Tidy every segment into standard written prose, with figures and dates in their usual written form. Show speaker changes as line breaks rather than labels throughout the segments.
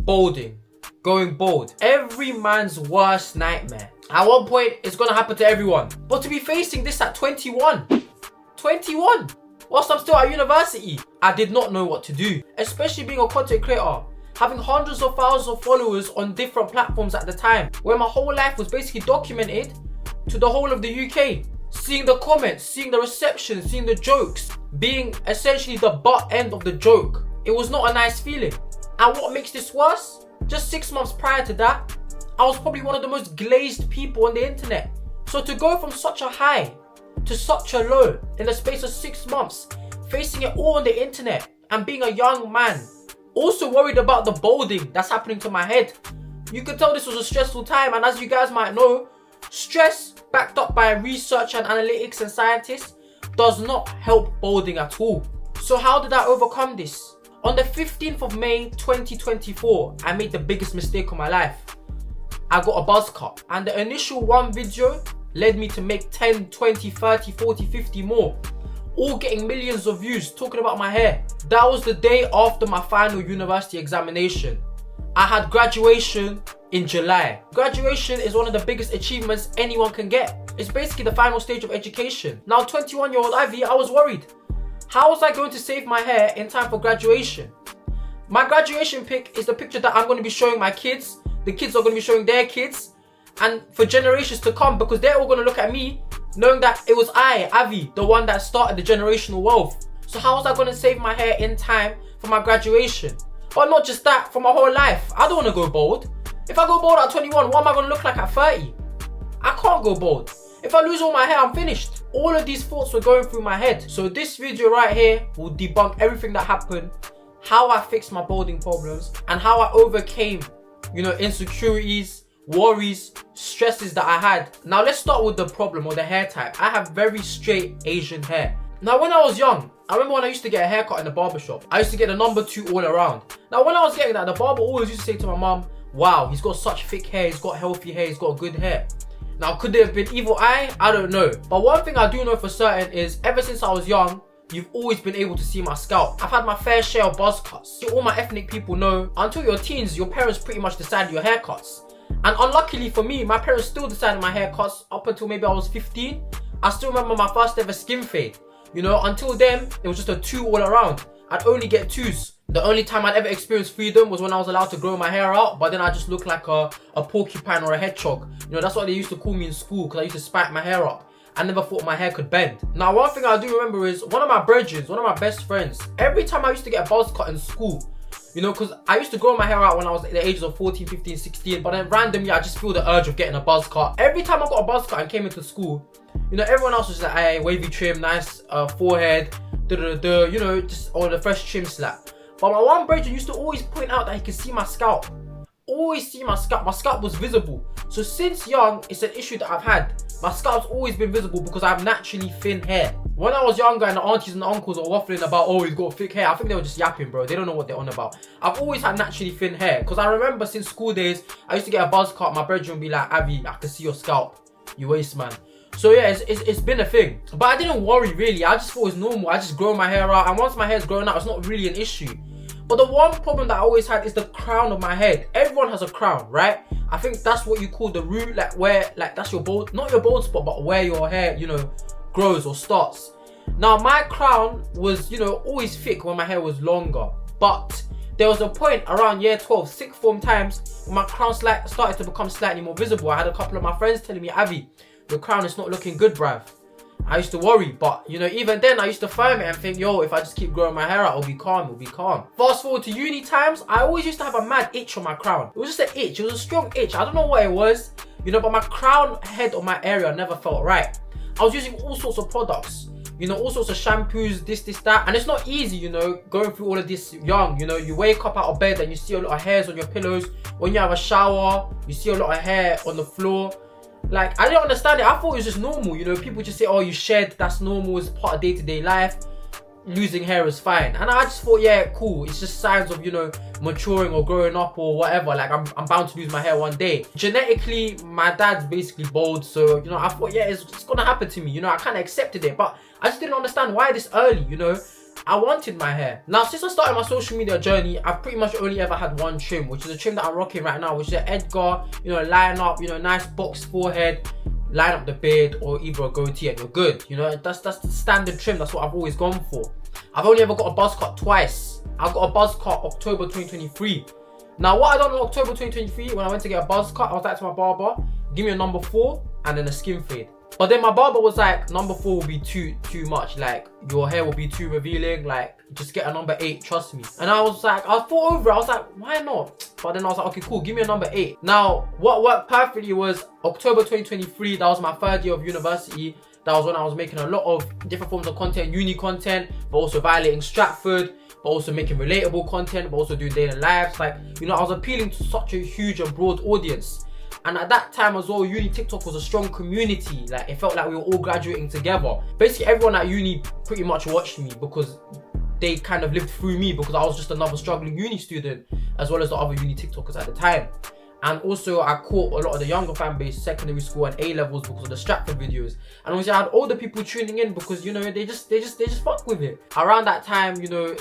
balding, going bald. Every man's worst nightmare. At one point, it's gonna happen to everyone. But to be facing this at 21, whilst I'm still at university, I did not know what to do. Especially being a content creator, having hundreds of thousands of followers on different platforms at the time, where my whole life was basically documented to the whole of the UK. Seeing the comments, seeing the reception, seeing the jokes, being essentially the butt end of the joke. It was not a nice feeling. And what makes this worse? Just 6 months prior to that, I was probably one of the most glazed people on the internet. So to go from such a high to such a low in the space of 6 months, facing it all on the internet and being a young man, also worried about the balding that's happening to my head. You could tell this was a stressful time, and as you guys might know, stress backed up by research and analytics and scientists does not help balding at all. So how did I overcome this? On the 15th of May 2024, I made the biggest mistake of my life. I got a buzz cut, and the initial one video led me to make 10, 20, 30, 40, 50 more, all getting millions of views talking about my hair. That was the day after my final university examination. I had graduation in July. Graduation is one of the biggest achievements anyone can get. It's basically the final stage of education. Now 21-year-old Ivy, I was worried. How was I going to save my hair in time for graduation? My graduation pic is the picture that I'm going to be showing my kids. The kids are going to be showing their kids. And for generations to come, because they're all going to look at me knowing that it was I, Avi, the one that started the generational wealth. So how was I going to save my hair in time for my graduation? But not just that, for my whole life. I don't want to go bald. If I go bald at 21, what am I going to look like at 30? I can't go bald. If I lose all my hair, I'm finished. All of these thoughts were going through my head. So this video right here will debunk everything that happened, how I fixed my balding problems, and how I overcame, insecurities, worries, stresses that I had. Now let's start with the problem, or the hair type. I have very straight Asian hair. Now when I was young, I remember when I used to get a haircut in the barbershop, I used to get the number 2 all around. Now when I was getting that, the barber always used to say to my mum, wow, he's got such thick hair, he's got healthy hair, he's got good hair. Now could there have been evil eye? I don't know. But one thing I do know for certain is ever since I was young, you've always been able to see my scalp. I've had my fair share of buzz cuts. All my ethnic people know, until your teens, your parents pretty much decide your haircuts. And unluckily for me, my parents still decided my haircuts up until maybe I was 15. I still remember my first ever skin fade. Until then, it was just a 2 all around. I'd only get 2s. The only time I'd ever experienced freedom was when I was allowed to grow my hair out, but then I just looked like a porcupine or a hedgehog. That's what they used to call me in school, because I used to spike my hair up. I never thought my hair could bend. Now, one thing I do remember is one of my brethren, one of my best friends, every time I used to get a buzz cut in school, because I used to grow my hair out when I was at the ages of 14, 15, 16, but then randomly I just feel the urge of getting a buzz cut. Every time I got a buzz cut and came into school, everyone else was like, hey, wavy trim, nice forehead, just all the fresh trim slap. But my one brother used to always point out that he could see my scalp. Always see my scalp. My scalp was visible. So since young, it's an issue that I've had. My scalp's always been visible because I have naturally thin hair. When I was younger and the aunties and the uncles were waffling about, oh, he's got thick hair, I think they were just yapping, bro. They don't know what they're on about. I've always had naturally thin hair. Because I remember since school days, I used to get a buzz cut. My brother would be like, Avi, I can see your scalp. You waste, man. So yeah, it's been a thing. But I didn't worry really. I just thought it was normal. I just grow my hair out. And once my hair's grown out, it's not really an issue. But the one problem that I always had is the crown of my head. Everyone has a crown, right? I think that's what you call the root, that's your bald, not your bald spot, but where your hair, grows or starts. Now my crown was, always thick when my hair was longer. But there was a point around year 12, sixth form times, when my crown started to become slightly more visible. I had a couple of my friends telling me, Avi, your crown is not looking good, bruv. I used to worry, but even then I used to firm it and think, yo, if I just keep growing my hair out, it'll be calm. Fast forward to uni times, I always used to have a mad itch on my crown. It was just an itch, it was a strong itch. I don't know what it was, but my crown head on my area never felt right. I was using all sorts of products, all sorts of shampoos, this, that, and it's not easy, going through all of this young. You wake up out of bed and you see a lot of hairs on your pillows. When you have a shower, you see a lot of hair on the floor. I didn't understand it. I thought it was just normal, people just say, oh, you shed, that's normal, it's part of day-to-day life. Losing hair is fine. And I just thought, yeah, cool, it's just signs of, maturing or growing up or whatever. I'm bound to lose my hair one day. Genetically, my dad's basically bald, so, I thought, yeah, it's gonna happen to me, I kind of accepted it, but I just didn't understand why this early, I wanted my hair. Now, since I started my social media journey, I've pretty much only ever had one trim, which is a trim that I'm rocking right now, which is an Edgar, you know, line up, you know, nice box forehead, line up the beard, or either a goatee and you're good. You know, that's the standard trim. That's what I've always gone for. I've only ever got a buzz cut twice. I got a buzz cut October 2023. Now, what I done in October 2023, when I went to get a buzz cut, I was like to my barber, give me a number 4 and then a skin fade. But then my barber was like, number 4 will be too much, like your hair will be too revealing, like just get a number 8, trust me. And I was like, I thought over it, I was like, why not? But then I was like, okay, cool, give me a number 8. Now, what worked perfectly was October 2023, that was my 3rd year of university. That was when I was making a lot of different forms of content, uni content, but also violating Stratford, but also making relatable content, but also doing daily lives. Like, you know, I was appealing to such a huge and broad audience. And at that time as well, uni TikTok was a strong community. Like, it felt like we were all graduating together. Basically, everyone at uni pretty much watched me because they kind of lived through me, because I was just another struggling uni student, as well as the other uni TikTokers at the time. And also, I caught a lot of the younger fan base, secondary school and A-levels, because of the Stratford videos. And obviously, I had older people tuning in because, you know, they just fuck with it. Around that time, you know,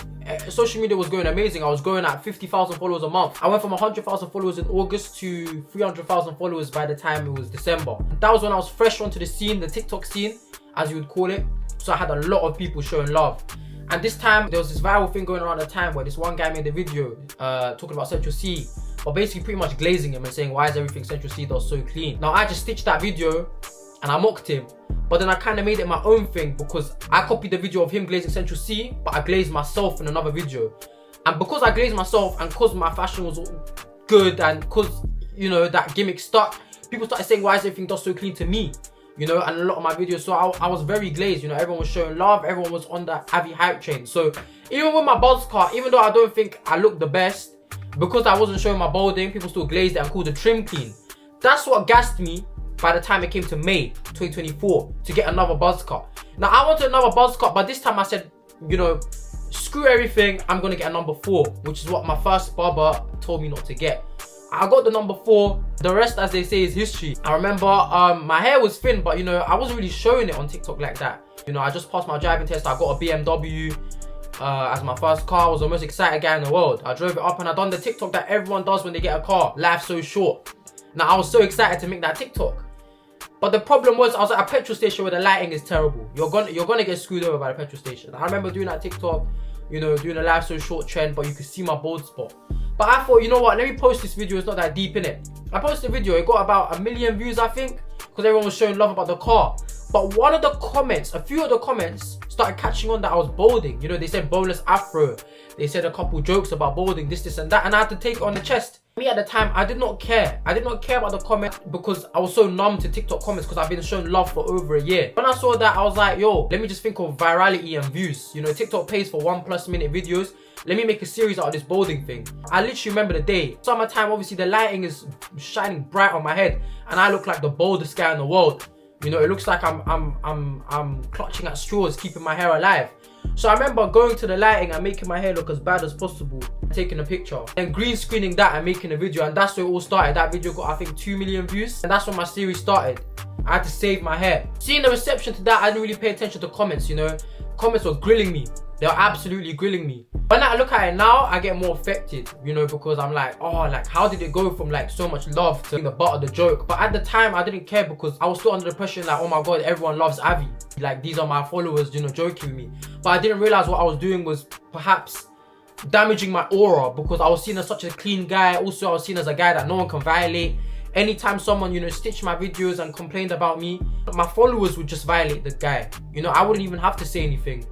social media was going amazing. I was going at 50,000 followers a month. I went from 100,000 followers in August to 300,000 followers by the time it was December. That was when I was fresh onto the scene, the TikTok scene, as you would call it. So I had a lot of people showing love. And this time, there was this viral thing going around the time where this one guy made a video talking about Central C, but basically pretty much glazing him and saying, why is everything Central C does so clean? Now, I just stitched that video and I mocked him, but then I kind of made it my own thing, because I copied the video of him glazing Central C, but I glazed myself in another video. And because I glazed myself, and because my fashion was all good, and because, you know, that gimmick stuck, people started saying, why is everything does so clean to me? You know, and a lot of my videos, so I was very glazed, you know, everyone was showing love, everyone was on the Avi hype train. So even with my buzz cut, even though I don't think I looked the best, because I wasn't showing my balding, people still glazed it and called the trim clean. That's what gassed me by the time it came to May 2024 to get another buzz cut. Now, I wanted another buzz cut, but this time I said, you know, screw everything, I'm gonna get a number 4, which is what my first barber told me not to get. I got the number 4. The rest, as they say, is history. I remember my hair was thin, but you know, I wasn't really showing it on TikTok like that. You know, I just passed my driving test. I got a BMW as my first car. I was the most excited guy in the world. I drove it up and I done the TikTok that everyone does when they get a car. Life's so short. Now, I was so excited to make that TikTok. But the problem was, I was at a petrol station where the lighting is terrible. You're gonna get screwed over by the petrol station. I remember doing that TikTok, you know, doing a life so short trend, but you could see my bald spot. But I thought, you know what, let me post this video, it's not that deep in it. I posted a video, it got about 1 million views, I think, because everyone was showing love about the car. But one of the comments, a few of the comments started catching on that I was balding. You know, they said boneless afro. They said a couple jokes about balding, this and that, and I had to take it on the chest. Me at the time, I did not care. I did not care about the comments because I was so numb to TikTok comments, because I've been shown love for over a year. When I saw that, I was like, yo, let me just think of virality and views. You know, TikTok pays for 1+ minute videos. Let me make a series out of this balding thing. I literally remember the day. Summertime, obviously the lighting is shining bright on my head, and I look like the baldest guy in the world. You know, it looks like I'm clutching at straws, keeping my hair alive. So I remember going to the lighting and making my hair look as bad as possible, taking a picture, and green screening that and making a video, and that's where it all started. That video got, I think, 2 million views, and that's when my series started. I had to save my hair. Seeing the reception to that, I didn't really pay attention to comments, you know. Comments were grilling me. They were absolutely grilling me. When I look at it now, I get more affected, you know, because I'm like, oh, like, how did it go from like so much love to being the butt of the joke? But at the time, I didn't care, because I was still under the pressure, like, oh my God, everyone loves Avi. Like, these are my followers, you know, joking with me. But I didn't realize what I was doing was perhaps damaging my aura, because I was seen as such a clean guy. Also, I was seen as a guy that no one can violate. Anytime someone, you know, stitched my videos and complained about me, my followers would just violate the guy. You know, I wouldn't even have to say anything,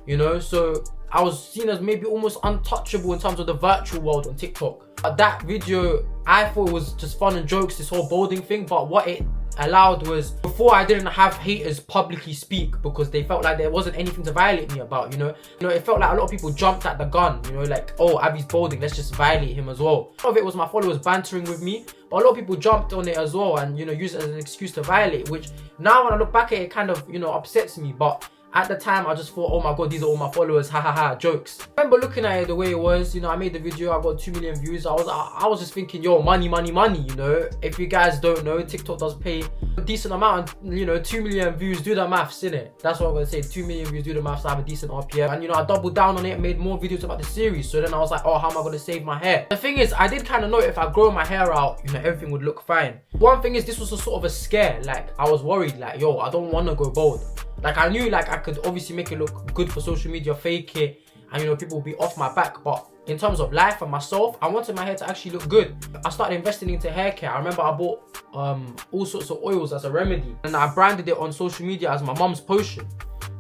you know. So I was seen as maybe almost untouchable in terms of the virtual world on TikTok. But that video, I thought it was just fun and jokes, this whole balding thing. But what it allowed was, before I didn't have haters publicly speak, because they felt like there wasn't anything to violate me about, you know. It felt like a lot of people jumped at the gun, you know, like, oh, Avi's balding, let's just violate him as well. A lot of it was my followers bantering with me, but a lot of people jumped on it as well and, you know, used it as an excuse to violate, which now when I look back at it, kind of, you know, upsets me. But at the time, I just thought, oh my God, these are all my followers, ha ha ha, jokes. I remember looking at it the way it was, you know, I made the video, I got 2 million views. I was just thinking, yo, money, money, money, you know. If you guys don't know, TikTok does pay a decent amount, you know, 2 million views, do the maths, innit? That's what I'm gonna say, 2 million views, do the maths, I have a decent RPM. And you know, I doubled down on it, made more videos about the series. So then I was like, oh, how am I gonna save my hair? The thing is, I did kind of know if I grow my hair out, you know, everything would look fine. One thing is, this was a sort of a scare. Like, I was worried, like, yo, I don't want to go bald. Like, I knew like I could obviously make it look good for social media, fake it, and you know, people will be off my back. But in terms of life and myself, I wanted my hair to actually look good. I started investing into hair care. I remember I bought all sorts of oils as a remedy, and I branded it on social media as my mum's potion.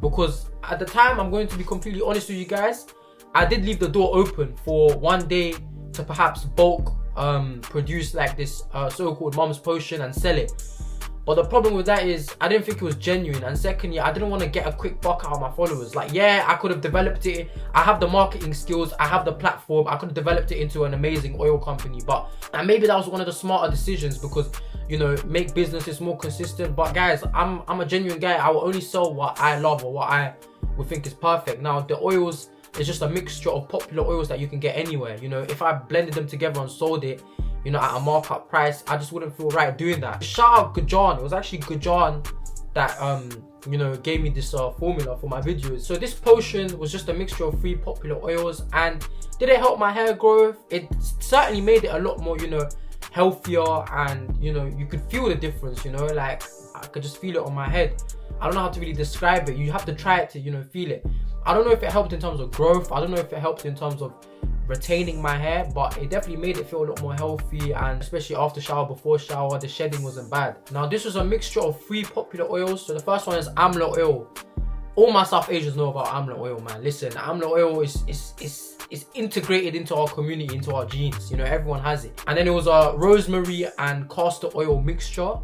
Because at the time, I'm going to be completely honest with you guys, I did leave the door open for one day to perhaps bulk produce like this so-called mum's potion and sell it. But the problem with that is I didn't think it was genuine, and secondly, I didn't want to get a quick buck out of my followers. Like, yeah, I could have developed it. I have the marketing skills, I have the platform, I could have developed it into an amazing oil company. But and maybe that was one of the smarter decisions, because you know, make businesses more consistent. But guys, I'm a genuine guy. I will only sell what I love or what I would think is perfect. Now the oils is just a mixture of popular oils that you can get anywhere. You know, if I blended them together and sold it, you know, at a markup price, I just wouldn't feel right doing that. Shout out Gujan. It was actually Gujan that you know, gave me this formula for my videos. So this potion was just a mixture of 3 popular oils, and did it help my hair growth? It certainly made it a lot more, you know, healthier, and you know, you could feel the difference. You know, like I could just feel it on my head. I don't know how to really describe it. You have to try it to, you know, feel it. I don't know if it helped in terms of growth. I don't know if it helped in terms of retaining my hair, but it definitely made it feel a lot more healthy, and especially after shower, before shower, the shedding wasn't bad. Now this was a mixture of 3 popular oils. So the first one is amla oil. All my South Asians know about amla oil, man. Listen, amla oil is integrated into our community, into our genes. You know, everyone has it. And then it was a rosemary and castor oil mixture.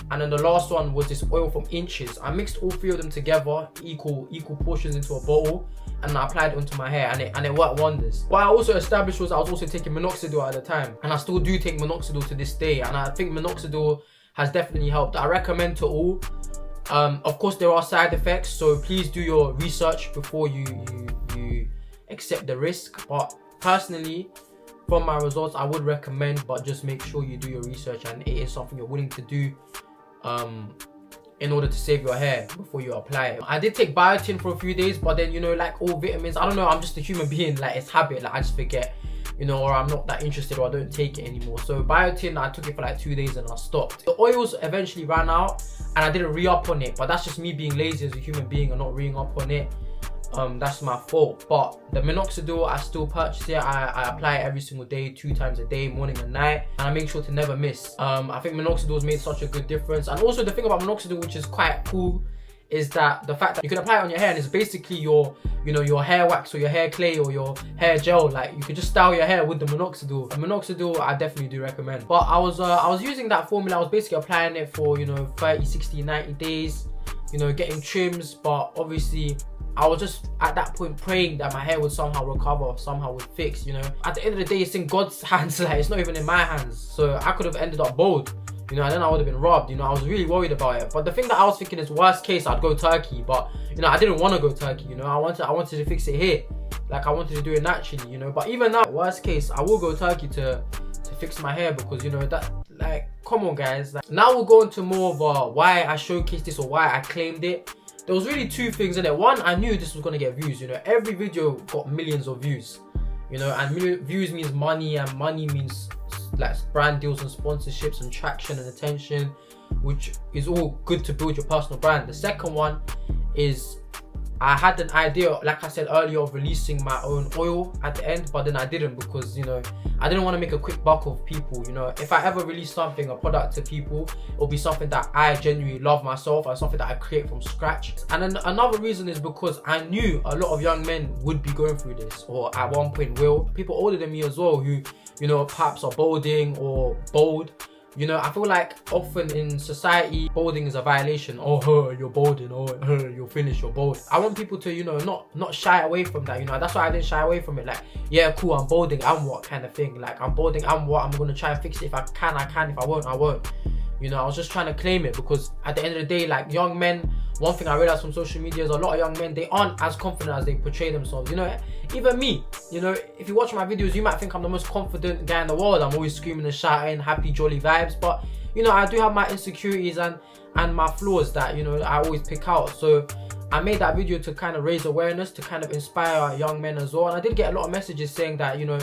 And then the last one was this oil from Inches. I mixed all 3 of them together, equal portions, into a bottle, and I applied it onto my hair, and it worked wonders. What I also established was I was also taking minoxidil at the time, and I still do take minoxidil to this day, and I think minoxidil has definitely helped. I recommend to all. Of course, there are side effects, so please do your research before you accept the risk. But personally, from my results, I would recommend, but just make sure you do your research and it is something you're willing to do in order to save your hair before you apply it. I did take biotin for a few days, but then, you know, like all vitamins, I don't know, I'm just a human being, like it's habit, like I just forget, you know, or I'm not that interested, or I don't take it anymore. So biotin, I took it for like 2 days and I stopped. The oils eventually ran out and I didn't re-up on it, but that's just me being lazy as a human being and not re-ing up on it. That's my fault. But the minoxidil, I still purchase it. I apply it every single day, 2 times a day, morning and night, and I make sure to never miss. I think minoxidil has made such a good difference. And also the thing about minoxidil, which is quite cool, is that the fact that you can apply it on your hair and it's basically your, you know, your hair wax or your hair clay or your hair gel. Like you could just style your hair with the minoxidil. Minoxidil, I definitely do recommend. But I was using that formula. I was basically applying it for, you know, 30, 60, 90 days, you know, getting trims. But obviously I was just at that point praying that my hair would somehow recover, somehow would fix, you know. At the end of the day, it's in God's hands, like it's not even in my hands. So I could have ended up bald, you know, and then I would have been robbed, you know. I was really worried about it. But the thing that I was thinking is, worst case, I'd go Turkey. But, you know, I didn't want to go Turkey, you know. I wanted to fix it here. Like I wanted to do it naturally, you know. But even now, worst case, I will go Turkey to fix my hair, because, you know, that, like, come on guys. Like, now we'll go into more of why I showcased this or why I claimed it. There was really 2 things in it. One, I knew this was going to get views, you know. Every video got millions of views, you know, and views means money, and money means like brand deals and sponsorships and traction and attention, which is all good to build your personal brand. The second one is I had an idea, like I said earlier, of releasing my own oil at the end, but then I didn't, because, you know, I didn't want to make a quick buck of people. You know, if I ever release something, a product to people, it'll be something that I genuinely love myself, and something that I create from scratch. And then another reason is because I knew a lot of young men would be going through this, or at one point will. People older than me as well, who, you know, perhaps are balding or bald. You know, I feel like often in society, balding is a violation. Oh, you're balding. Oh, you're finished, you're bald. I want people to, you know, not shy away from that. You know, that's why I didn't shy away from it. Like, yeah, cool, I'm balding, and what kind of thing. Like, I'm balding, and what? I'm going to try and fix it. If I can, I can. If I won't, I won't. You know, I was just trying to claim it, because at the end of the day, like, young men, one thing I realized from social media is a lot of young men, they aren't as confident as they portray themselves. You know, even me, you know, if you watch my videos, you might think I'm the most confident guy in the world. I'm always screaming and shouting, happy, jolly vibes. But, you know, I do have my insecurities and my flaws that, you know, I always pick out. So I made that video to kind of raise awareness, to kind of inspire young men as well. And I did get a lot of messages saying that, you know,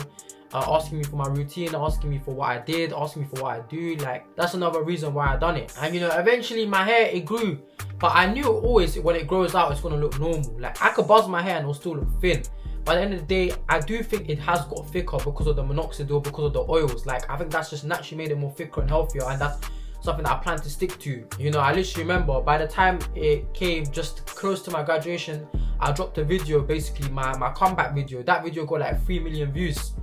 asking me for my routine, asking me for what I did, asking me for what I do. Like, that's another reason why I done it. And you know, eventually my hair, it grew, but I knew always when it grows out, it's gonna look normal. Like, I could buzz my hair and it'll still look thin. But at the end of the day, I do think it has got thicker because of the minoxidil, because of the oils. Like, I think that's just naturally made it more thicker and healthier, and that's something that I plan to stick to. You know, I literally remember by the time it came just close to my graduation, I dropped a video, basically my comeback video. That video got like 3 million views.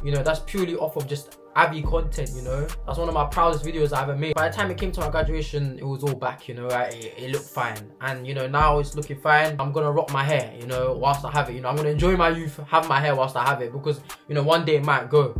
You know, that's purely off of just Abby content, you know. That's one of my proudest videos I ever made. By the time it came to my graduation, it was all back, you know. It looked fine. And, you know, now it's looking fine. I'm going to rock my hair, you know, whilst I have it. You know, I'm going to enjoy my youth, have my hair whilst I have it. Because, you know, one day it might go.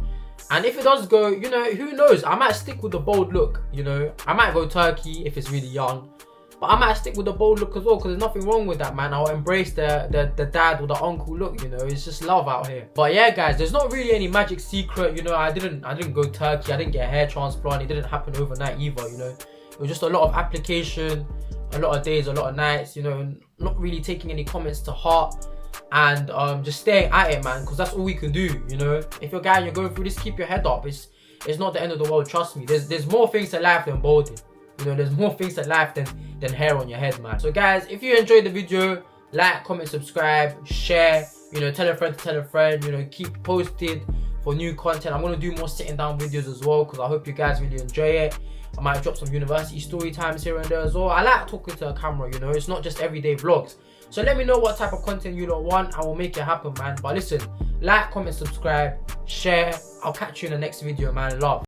And if it does go, you know, who knows? I might stick with the bold look, you know. I might go turkey if it's really young. But I might stick with the bold look as well, because there's nothing wrong with that, man. I'll embrace the dad or the uncle look, you know. It's just love out here. But yeah, guys, there's not really any magic secret, you know. I didn't go turkey. I didn't get a hair transplant. It didn't happen overnight either, you know. It was just a lot of application, a lot of days, a lot of nights, you know, not really taking any comments to heart. And just staying at it, man, because that's all we can do, you know. If you're a guy and you're going through this, keep your head up. It's not the end of the world, trust me. There's more things to life than balding. You know, there's more things to life than hair on your head, man. So guys, if you enjoyed the video, like, comment, subscribe, share, you know, tell a friend to tell a friend, you know, keep posted for new content. I'm going to do more sitting down videos as well, because I hope you guys really enjoy it. I might drop some university story times here and there as well. I like talking to a camera, you know, it's not just everyday vlogs. So let me know what type of content you don't want, and we'll make it happen, man. But listen, like, comment, subscribe, share. I'll catch you in the next video, man. Love.